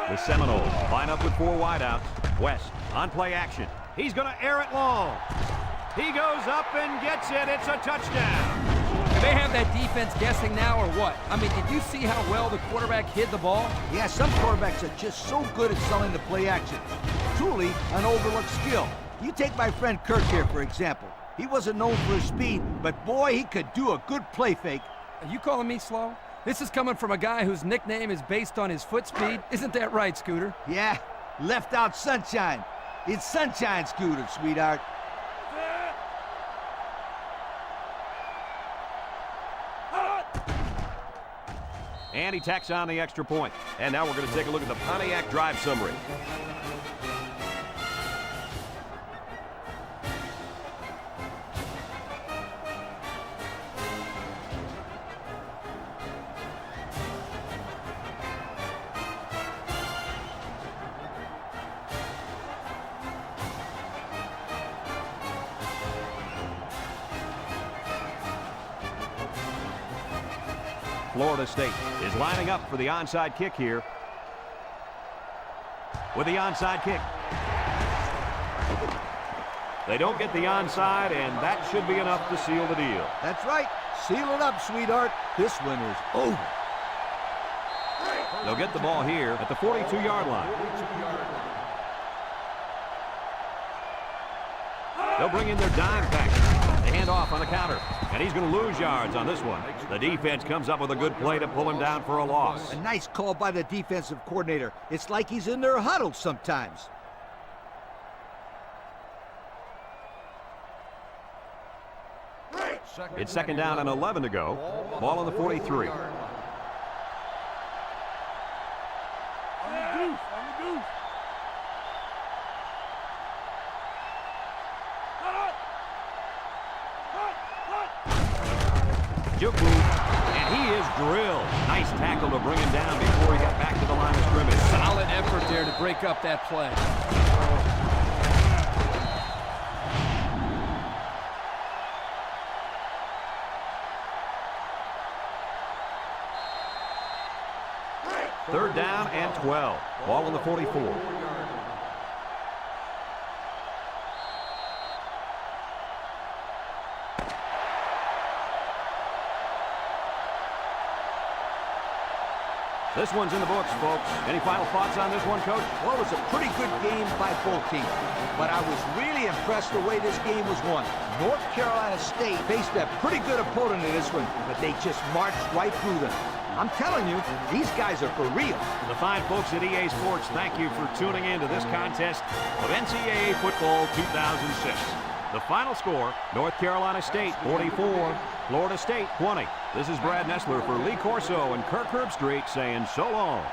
The Seminoles line up with 4 wideouts. West on play action. He's going to air it long. He goes up and gets it. It's a touchdown. Do they have that defense guessing now or what? I mean, did you see how well the quarterback hid the ball? Yeah, some quarterbacks are just so good at selling the play action. Truly an overlooked skill. You take my friend Kirk here, for example. He wasn't known for his speed, but boy, he could do a good play fake. Are you calling me slow? This is coming from a guy whose nickname is based on his foot speed. Isn't that right, Scooter? Yeah, left out sunshine. It's sunshine, Scooter, sweetheart. And he tacks on the extra point. And now we're going to take a look at the Pontiac drive summary. Florida State is lining up for the onside kick here. With the onside kick. They don't get the onside, and that should be enough to seal the deal. That's right. Seal it up, sweetheart. This one is over. They'll get the ball here at the 42-yard line. They'll bring in their dime package. They hand off on the counter, and he's going to lose yards on this one. The defense comes up with a good play to pull him down for a loss. A nice call by the defensive coordinator. It's like he's in their huddle sometimes. It's second down and 11 to go. Ball on the 43. Juke move, and he is drilled. Nice tackle to bring him down before he got back to the line of scrimmage. Solid effort there to break up that play. Third down and 12. Ball on the 44. This one's in the books, folks. Any final thoughts on this one, Coach? Well, it was a pretty good game by both teams, but I was really impressed the way this game was won. North Carolina State faced a pretty good opponent in this one, but they just marched right through them. I'm telling you, these guys are for real. The fine folks at EA Sports, thank you for tuning in to this contest of NCAA Football 2006. The final score, North Carolina State 44, Florida State 20. This is Brad Nessler for Lee Corso and Kirk Herbstreit saying so long.